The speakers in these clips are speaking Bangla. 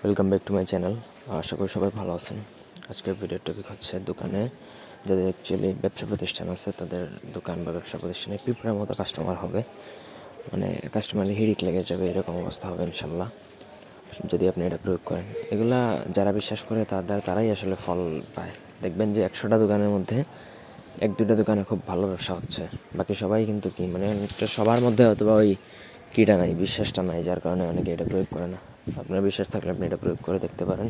Welcome back to my channel. আশা করি সবাই ভালো আছেন। আজকের ভিডিওর টপিক হচ্ছে দোকানে যাদের অ্যাকচুয়ালি ব্যবসা প্রতিষ্ঠান আছে তাদের দোকান বা ব্যবসা প্রতিষ্ঠানে পিঁপড়ার মতো কাস্টমার হবে, মানে কাস্টমার হিড়িক লেগে যাবে, এরকম অবস্থা হবে ইনশাল্লাহ যদি আপনি এটা প্রয়োগ করেন। এগুলা যারা বিশ্বাস করে তারাই আসলে ফল পায়। দেখবেন যে 100টা দোকানের মধ্যে 1-2টা দোকানে খুব ভালো ব্যবসা হচ্ছে, বাকি সবাই কিন্তু মানে সবার মধ্যে হয়তো বা ওই কিটা নাই, বিশ্বাসটা নাই, যার কারণে অনেকে এটা প্রয়োগ করে না। আপনার বিশ্বাস থাকলে আপনি এটা প্রয়োগ করে দেখতে পারেন।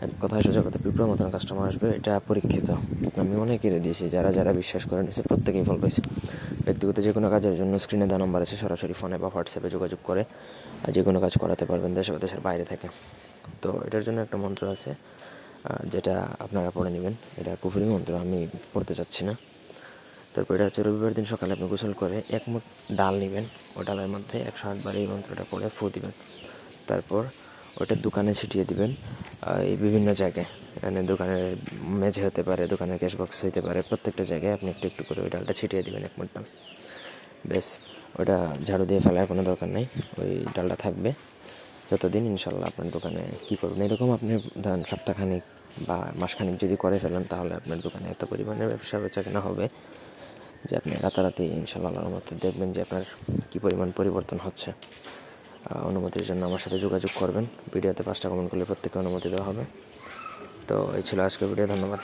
এক কথায় সোজা কথা, পিঁপড়ার মতন কাস্টমার আসবে, এটা পরীক্ষিত। আমি অনেকেরই দিয়েছি, যারা বিশ্বাস করে নিয়েছে প্রত্যেকেই ফল পাইছে। ব্যক্তিগত যে কোনো কাজের জন্য স্ক্রিনে দেওয়া নাম্বার আছে, সরাসরি ফোনে বা হোয়াটসঅ্যাপে যোগাযোগ করে যে কোনো কাজ করাতে পারবেন দেশে বা দেশের বাইরে থেকে। তো এটার জন্য একটা মন্ত্র আছে, যেটা আপনারা পড়ে নেবেন। এটা কুফরি মন্ত্র, আমি পড়তে চাচ্ছি না। তারপর এটা হচ্ছে রবিবার দিন সকালে আপনি গোসল করে 1 মুঠ ডাল নেবেন, ওই ডালের মধ্যে 108 বার এই মন্ত্রটা পড়ে ফু দিবেন। তারপর ওটা দোকানে ছিটিয়ে দিবেন, এই বিভিন্ন জায়গায়, মানে দোকানের মেঝে হতে পারে, দোকানের ক্যাশ বক্স হতে পারে, প্রত্যেকটা জায়গায় আপনি একটু একটু করে ওই ডালটা ছিটিয়ে দিবেন 1 মুঠ ডাল। বেশ, ওটা ঝাড়ু দিয়ে ফেলার কোনো দরকার নেই, ওই ডালটা থাকবে যতদিন। ইনশাল্লাহ আপনার দোকানে কী করবেন, এরকম আপনি ধরেন সপ্তাহখানিক বা মাসখানিক যদি করে ফেলেন, তাহলে আপনার দোকানে এত পরিমাণে ব্যবসা বেচাকেনা হবে যে আপনি রাতারাতি ইনশাল্লাহ আল্লাহর মধ্যে দেখবেন যে আপনার কী পরিমাণ পরিবর্তন হচ্ছে। অনুমতির জন্য আমার সাথে যোগাযোগ করবেন। ভিডিওতে 5টা কমেন্ট করলে প্রত্যেককে অনুমতি দেওয়া হবে। তো এই ছিল আজকের ভিডিও, ধন্যবাদ।